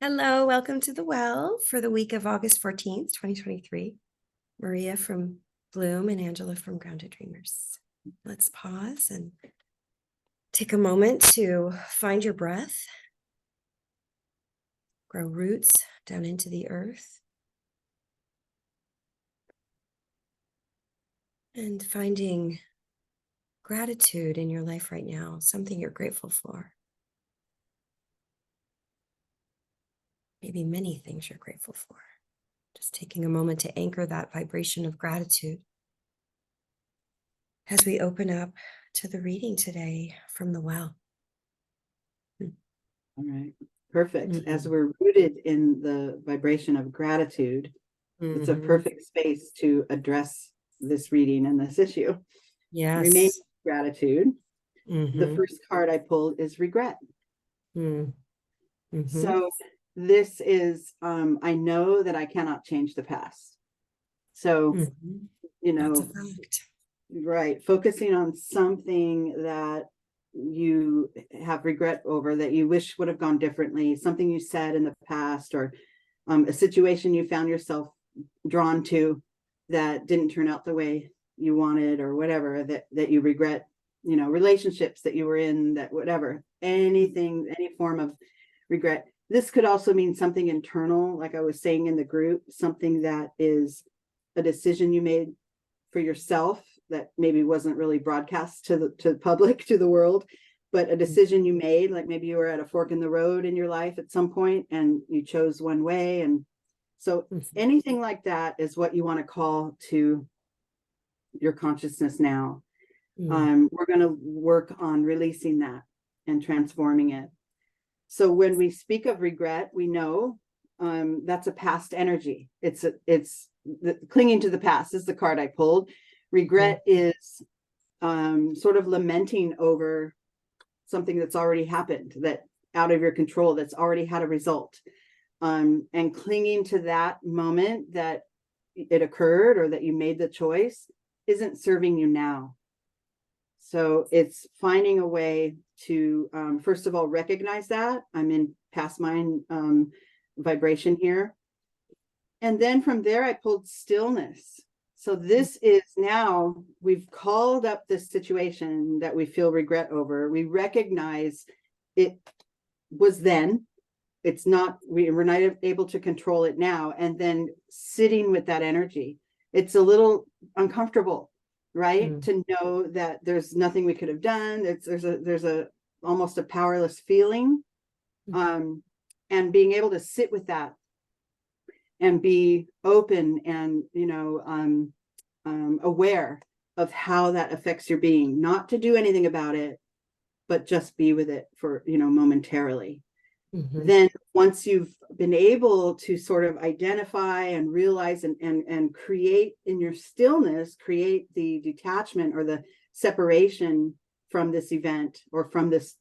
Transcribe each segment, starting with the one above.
Hello, welcome to the well for the week of August 14th, 2023. Maria from Bloom and Angela from Grounded Dreamers. Let's pause and take a moment to find your breath, grow roots down into the earth, and finding gratitude in your life right now, something you're grateful for. Maybe many things you're grateful for. Just taking a moment to anchor that vibration of gratitude as we open up to the reading today from the well. All right. Perfect. As we're rooted in the vibration of gratitude, it's a perfect space to address this reading and this issue. Yes. Remain gratitude. The first card I pulled is regret. So this is, I know that I cannot change the past. So, That's a fact. Right. Focusing on something that you have regret over, that you wish would have gone differently, something you said in the past, or a situation you found yourself drawn to that didn't turn out the way you wanted, or whatever, that you regret, relationships that you were in, that whatever, anything, any form of regret. This could also mean something internal, like I was saying in the group, something that is a decision you made for yourself that maybe wasn't really broadcast to the public, to the world, but a decision you made, like maybe you were at a fork in the road in your life at some point and you chose one way. And so anything like that is what you want to call to your consciousness now. We're going to work on releasing that and transforming it. So when we speak of regret, we know that's a past energy. It's clinging to the past is the card I pulled. Regret is sort of lamenting over something that's already happened, that out of your control, that's already had a result, and clinging to that moment that it occurred or that you made the choice isn't serving you now. So it's finding a way to first of all recognize that I'm in past mind vibration here. And then from there, I pulled stillness. So this is now, we've called up this situation that we feel regret over. We recognize it was then. It's not, we're not able to control it now. And then sitting with that energy, it's a little uncomfortable, right? To know that there's nothing we could have done. There's a almost a powerless feeling. And being able to sit with that and be open and, aware of how that affects your being, not to do anything about it, but just be with it for, momentarily. Then once you've been able to sort of identify and realize and create in your stillness, create the detachment or the separation from this event or from this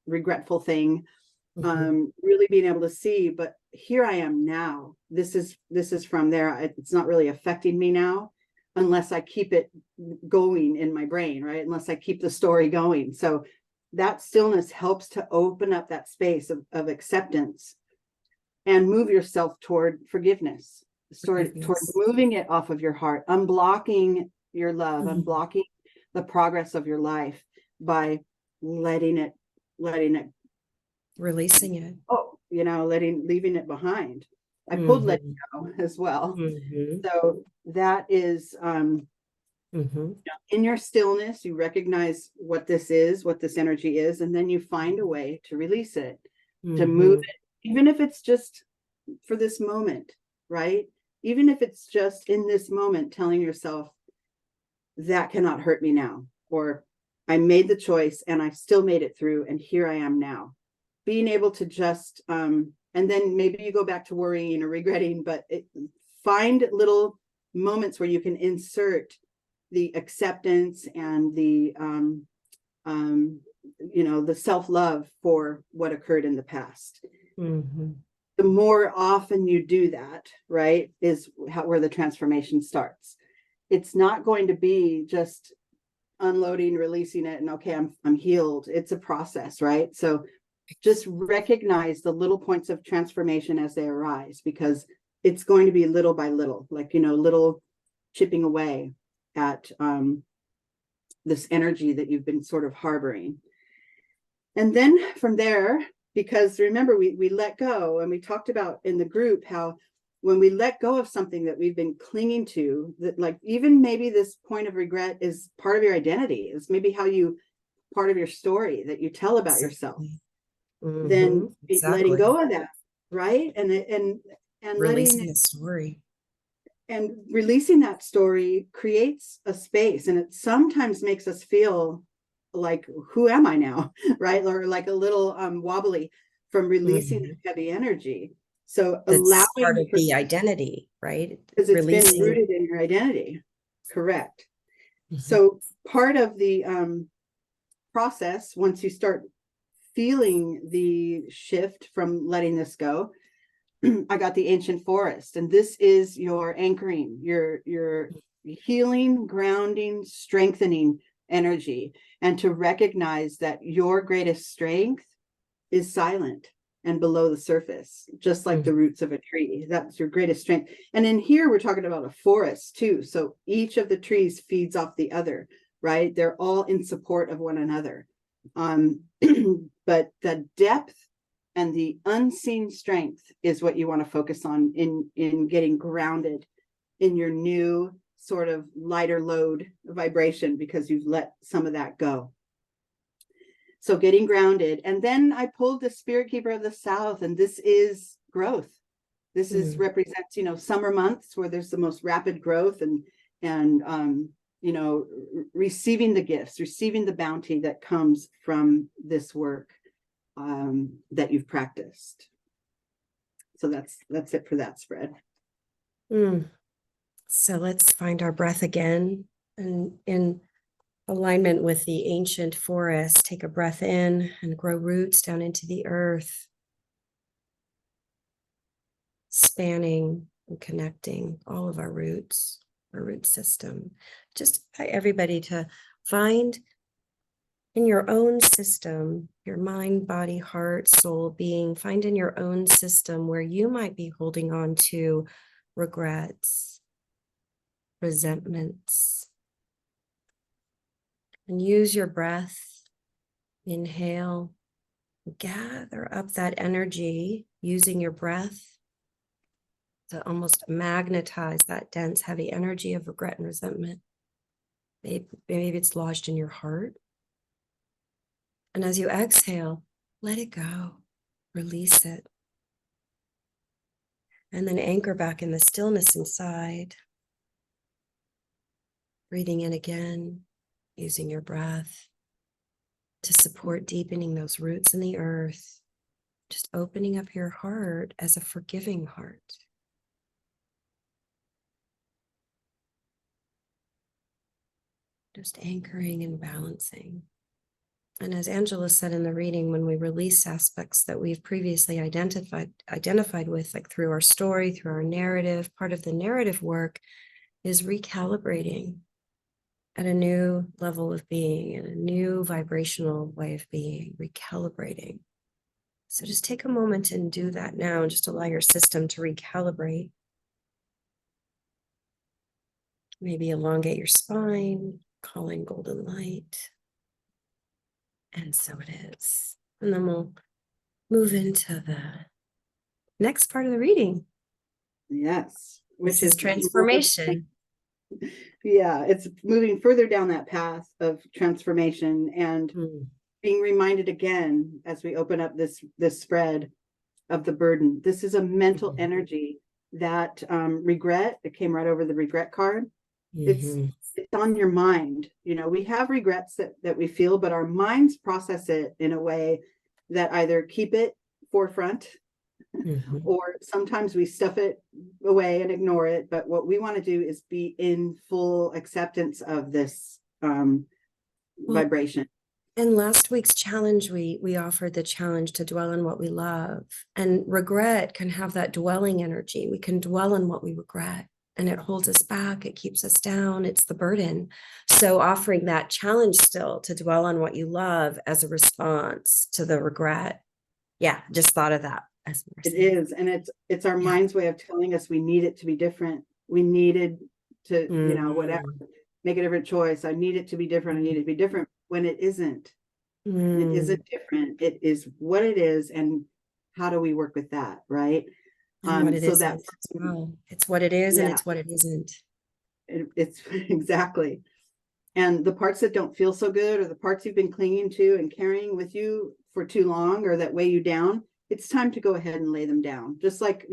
regretful thing, really being able to see, but here I am now. This is from there. It's not really affecting me now unless I keep it going in my brain, right? Unless I keep the story going. So that stillness helps to open up that space of acceptance and move yourself toward forgiveness, toward moving it off of your heart, unblocking your love, unblocking the progress of your life by letting it, releasing it. leaving it behind. I pulled let go as well. So that is in your stillness, you recognize what this is, what this energy is, and then you find a way to release it, to move it, even if it's just for this moment, right? Even if it's just in this moment, telling yourself that cannot hurt me now, or I made the choice and I still made it through, and here I am now. Being able to just, and then maybe you go back to worrying or regretting, but find little moments where you can insert the acceptance and the, the self-love for what occurred in the past. The more often you do that, right, is where the transformation starts. It's not going to be just unloading, releasing it, and okay, I'm healed. It's a process, right? So just recognize the little points of transformation as they arise, because it's going to be little by little, like, little chipping away at this energy that you've been sort of harboring. And then from there, because remember, we let go, and we talked about in the group how when we let go of something that we've been clinging to, that like even maybe this point of regret is part of your identity, is maybe part of your story that you tell about yourself. Then letting go of that, right? And releasing the story. And releasing that story creates a space, and it sometimes makes us feel like, who am I now? Right? Or like a little wobbly from releasing that heavy energy. So that's allowing part of the identity, right? Because it's been rooted in your identity. Correct. So part of the process, once you start feeling the shift from letting this go, I got the ancient forest, and this is your anchoring, your healing, grounding, strengthening energy, and to recognize that your greatest strength is silent and below the surface, just like the roots of a tree. That's your greatest strength. And in here, we're talking about a forest too. So each of the trees feeds off the other, right? They're all in support of one another. But the depth and the unseen strength is what you want to focus on in getting grounded in your new sort of lighter load vibration, because you've let some of that go. So getting grounded. And then I pulled the Spirit Keeper of the South, and this is growth. This is represents, summer months where there's the most rapid growth, and receiving the gifts, receiving the bounty that comes from this work that you've practiced. So that's it for that spread. So let's find our breath again, and in alignment with the ancient forest, take a breath in and grow roots down into the earth, spanning and connecting all of our roots, our root system. Just everybody to find in your own system, your mind, body, heart, soul, being, find in your own system where you might be holding on to regrets, resentments, and use your breath. Inhale, gather up that energy using your breath to almost magnetize that dense, heavy energy of regret and resentment. Maybe it's lodged in your heart. And as you exhale, let it go, release it. And then anchor back in the stillness inside. Breathing in again, using your breath to support deepening those roots in the earth. Just opening up your heart as a forgiving heart. Just anchoring and balancing. And as Angela said in the reading, when we release aspects that we've previously identified with, like through our story, through our narrative, part of the narrative work is recalibrating at a new level of being, and a new vibrational way of being, recalibrating. So just take a moment and do that now, and just allow your system to recalibrate. Maybe elongate your spine, calling golden light. And so it is. And then we'll move into the next part of the reading. Yes. Which is transformation. Yeah, it's moving further down that path of transformation, and being reminded again as we open up this spread of the burden. This is a mental energy that regret, it came right over the regret card. It's on your mind. We have regrets that we feel, but our minds process it in a way that either keep it forefront or sometimes we stuff it away and ignore it. But what we want to do is be in full acceptance of this vibration. In last week's challenge, we offered the challenge to dwell on what we love, and regret can have that dwelling energy. We can dwell on what we regret, and it holds us back. It keeps us down. It's the burden. So offering that challenge still to dwell on what you love as a response to the regret Yeah, just thought of that as we were It saying. is, and it's our Yeah. mind's way of telling us we need it to be different. We needed to, whatever, Mm, make a different choice. I need it to be different. I need it to be different when it isn't. It mm. isn't different. It is what it is, and how do we work with that, right? And what it So that, isn't as well. It's what it is and yeah, it's what it isn't. it's exactly. And the parts that don't feel so good, or the parts you've been clinging to and carrying with you for too long, or that weigh you down, it's time to go ahead and lay them down. Just like,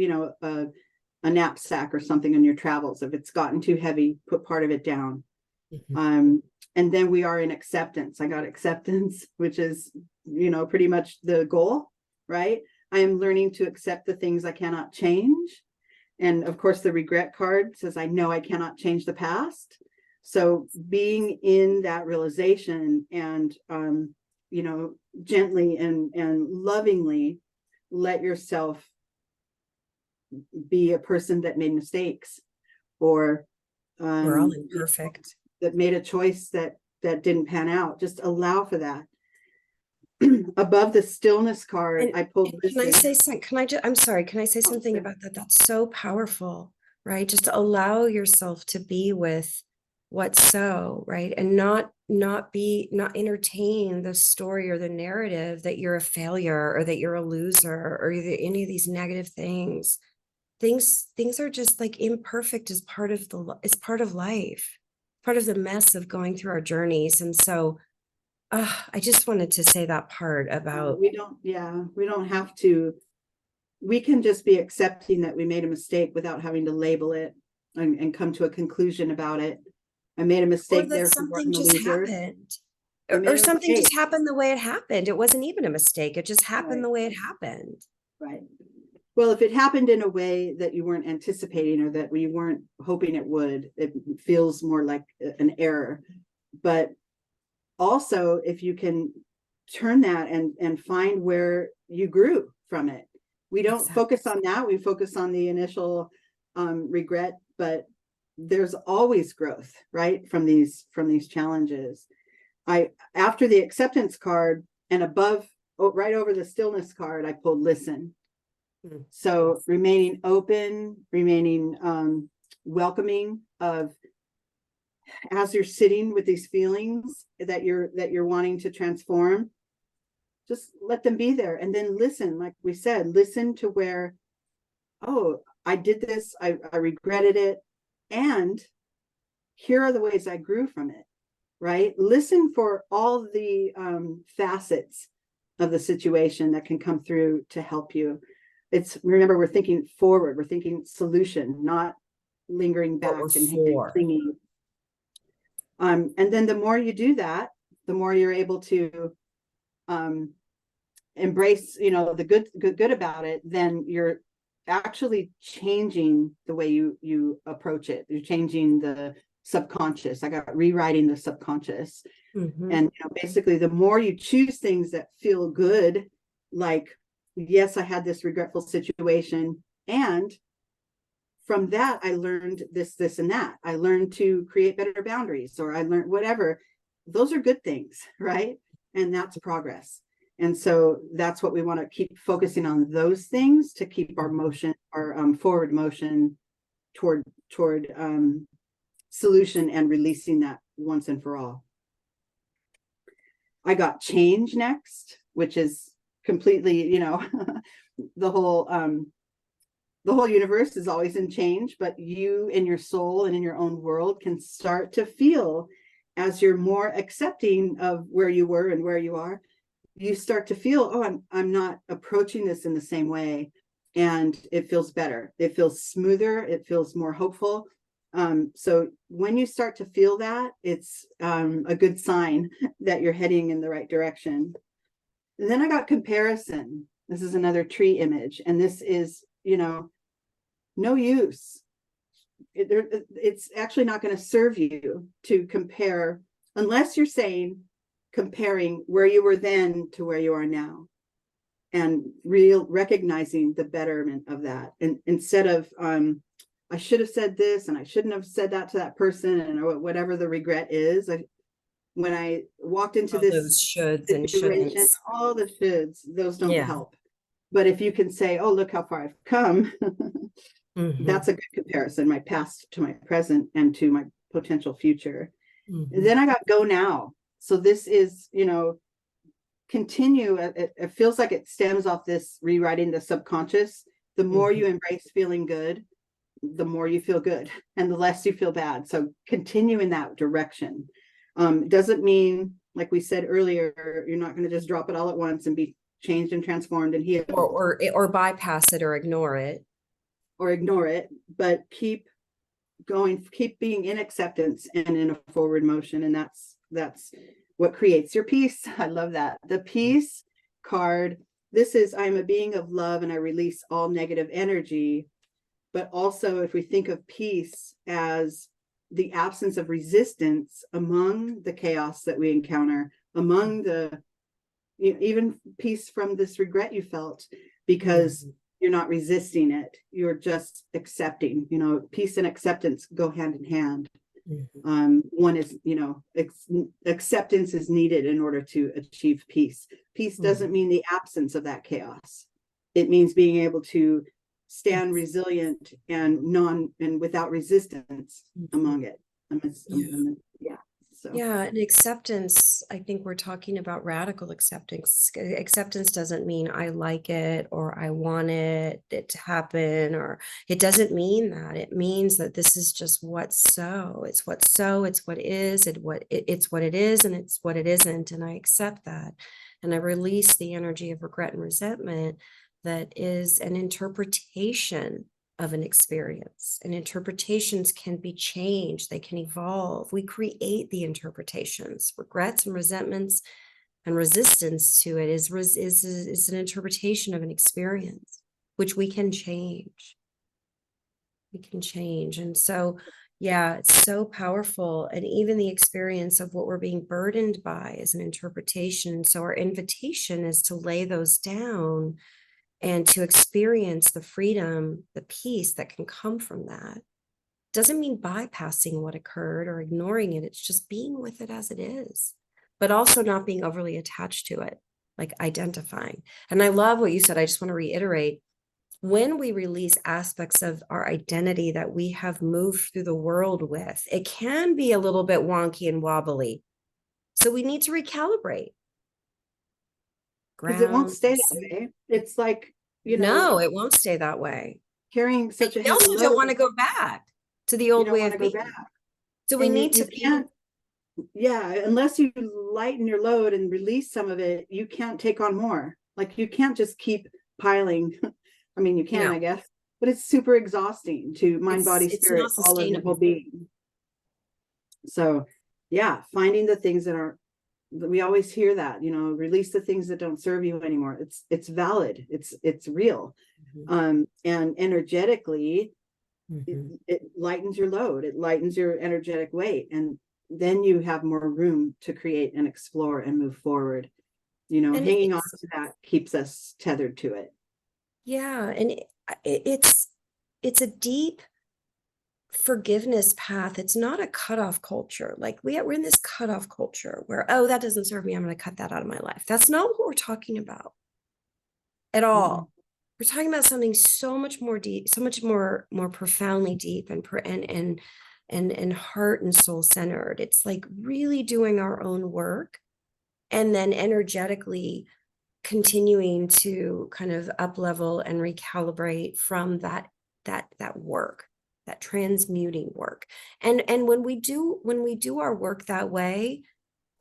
a knapsack or something in your travels. If it's gotten too heavy, put part of it down. Mhm. And then we are in acceptance. I got acceptance, which is, pretty much the goal, right? I am learning to accept the things I cannot change. And of course, the regret card says, I know I cannot change the past. So being in that realization and, gently and lovingly let yourself be a person that made mistakes, or We're all um, imperfect. that made a choice that didn't pan out. Just allow for that. Above the stillness card, I pulled And can I listen. say something? Can I just, I'm sorry, can I say Oh, something sure. about that? That's so powerful, right? Just to allow yourself to be with what's so, right? And not entertain the story or the narrative that you're a failure or that you're a loser or any of these negative things. Things are just like imperfect as part of it's part of life, part of the mess of going through our journeys. And so I just wanted to say that part about We don't have to. We can just be accepting that we made a mistake without having to label it and come to a conclusion about it. I made a or mistake, that therefore something I'm a just loser. happened I or made a something mistake. just happened the way it happened. It wasn't even a mistake. It just happened Right, the way it happened. right. Well, if it happened in a way that you weren't anticipating or that you weren't hoping it would, it feels more like an error. But also, if you can turn that and find where you grew from it. We don't Exactly. focus on that. We focus on the initial regret, but there's always growth, right? From these challenges. After the acceptance card and above, right over the stillness card, I pulled listen. Mm. So remaining open, remaining welcoming of, as you're sitting with these feelings that you're wanting to transform, just let them be there, and then listen. Like we said, listen to where, oh, I did this, I regretted it, and here are the ways I grew from it, right? Listen for all the facets of the situation that can come through to help you. Remember, we're thinking forward, we're thinking solution, not lingering What we're back and for. clinging. And then the more you do that, the more you're able to embrace, the good about it. Then you're actually changing the way you approach it. You're changing the subconscious. I got rewriting the subconscious. Mhm. And basically, the more you choose things that feel good, like, yes, I had this regretful situation, and from that I learned this and that. I learned to create better boundaries, or I learned whatever. Those are good things, right? And that's progress. And so that's what we want to keep focusing on, those things, to keep our motion, our forward motion toward solution, and releasing that once and for all. I got change next, which is completely, the whole universe is always in change, but you in your soul and in your own world can start to feel, as you're more accepting of where you were and where you are, you start to feel, oh, I'm not approaching this in the same way. And it feels better. It feels smoother. It feels more hopeful. So when you start to feel that, it's a good sign that you're heading in the right direction. And then I got comparison. This is another tree image. And this is, no use. It's actually not going to serve you to compare, unless you're comparing where you were then to where you are now, and recognizing the betterment of that. And instead of I should have said this and I shouldn't have said that to that person, and whatever the regret is, when I walked into All this those shoulds and situation, shouldn'ts. all the shoulds, those don't Yeah. help. But if you can say, oh, look how far I've come, Mhm. that's a good comparison, my past to my present and to my potential future. Mhm. And then I got go now. So this is, continue. It feels like it stems off this rewriting the subconscious. The more you embrace feeling good, the more you feel good and the less you feel bad. So continue in that direction. Doesn't mean, like we said earlier, you're not going to just drop it all at once and be changed and transformed and healed, or bypass it or ignore it. or ignore it, but keep going, keep being in acceptance and in a forward motion. And that's what creates your peace. I love that. The peace card. This is, I'm a being of love and I release all negative energy. But also, if we think of peace as the absence of resistance among the chaos that we encounter, among the, even peace from this regret you felt, because you're not resisting it, you're just accepting. Peace and acceptance go hand in hand. One is, acceptance is needed in order to achieve peace. Peace doesn't mean the absence of that chaos. It means being able to stand resilient and without resistance among it. Yeah, and acceptance, I think we're talking about radical acceptance. Acceptance doesn't mean I like it or I want it to happen, or it doesn't mean that. It means that this is just what's so. It's what's so, it's what is, it's what it is, and it's what it isn't. And I accept that. And I release the energy of regret and resentment that is an interpretation of an experience. And interpretations can be changed, they can evolve. We create the interpretations. Regrets and resentments and resistance to it is an interpretation of an experience, which we can change. We can change. And so, yeah, it's so powerful. And even the experience of what we're being burdened by is an interpretation. So our invitation is to lay those down and to experience the freedom, the peace that can come from that. Doesn't mean bypassing what occurred or ignoring it. It's just being with it as it is, but also not being overly attached to it, like identifying. And I love what you said. I just want to reiterate, when we release aspects of our identity that we have moved through the world with, it can be a little bit wonky and wobbly. So we need to recalibrate. Because it won't Ground. stay that way. It's like, No, it won't stay that way. carrying such a We heavy also load. don't want to go back to the You old don't way want to of go being. back. So we And need you to can't, unless you lighten your load and release some of it, you can't take on more. Like you can't just keep piling. I mean, you can, I guess, but it's super exhausting to mind, body, it's spirit, not all of your whole sustainable. being. So yeah, finding the things that are, we always hear that, release the things that don't serve you anymore. It's valid. It's real. And energetically, it lightens your load. It lightens your energetic weight. And then you have more room to create and explore and move forward. And hanging on to that keeps us tethered to it. Yeah. And it's a deep forgiveness path. It's not a cutoff culture. Like we're in this cutoff culture where, oh, that doesn't serve me, I'm going to cut that out of my life. That's not what we're talking about at all. We're talking about something so much more deep, so much more profoundly deep and heart and soul centered. It's like really doing our own work and then energetically continuing to kind of up level and recalibrate from that work, that transmuting work. And when we do our work that way,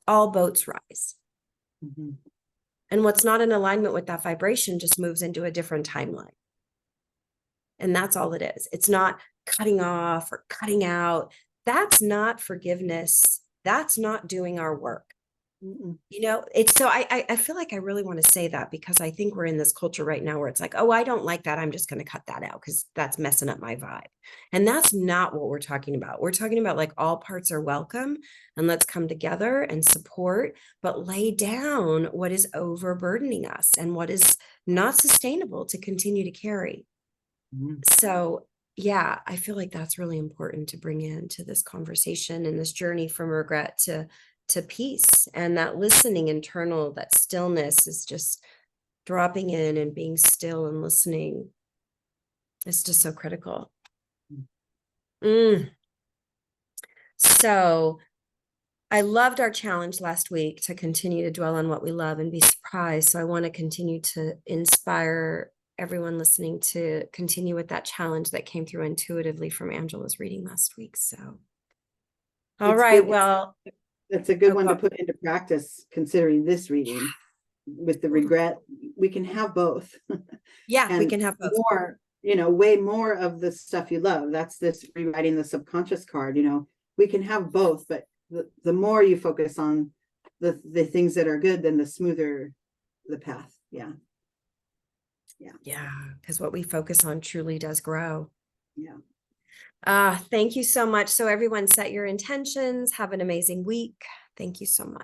all boats rise. And what's not in alignment with that vibration just moves into a different timeline. And that's all it is. It's not cutting off or cutting out. That's not forgiveness. That's not doing our work. It's so I feel like I really want to say that because I think we're in this culture right now where it's like, oh, I don't like that, I'm just going to cut that out because that's messing up my vibe. And that's not what we're talking about. We're talking about like all parts are welcome and let's come together and support, but lay down what is overburdening us and what is not sustainable to continue to carry. So yeah, I feel like that's really important to bring into this conversation and this journey from regret to peace. And that listening internal, that stillness is just dropping in and being still and listening is just so critical. So I loved our challenge last week to continue to dwell on what we love and be surprised. So I want to continue to inspire everyone listening to continue with that challenge that came through intuitively from Angela's reading last week. So, all It's right, good. well, That's a good one to go. put into practice, considering this reading with the regret. We can have both. Yeah, we And can have both. more, way more of the stuff you love. That's this rewriting the subconscious card. We can have both, but the more you focus on the things that are good, then the smoother the path. Yeah. Because what we focus on truly does grow. Yeah. Thank you so much. So everyone, set your intentions. Have an amazing week. Thank you so much.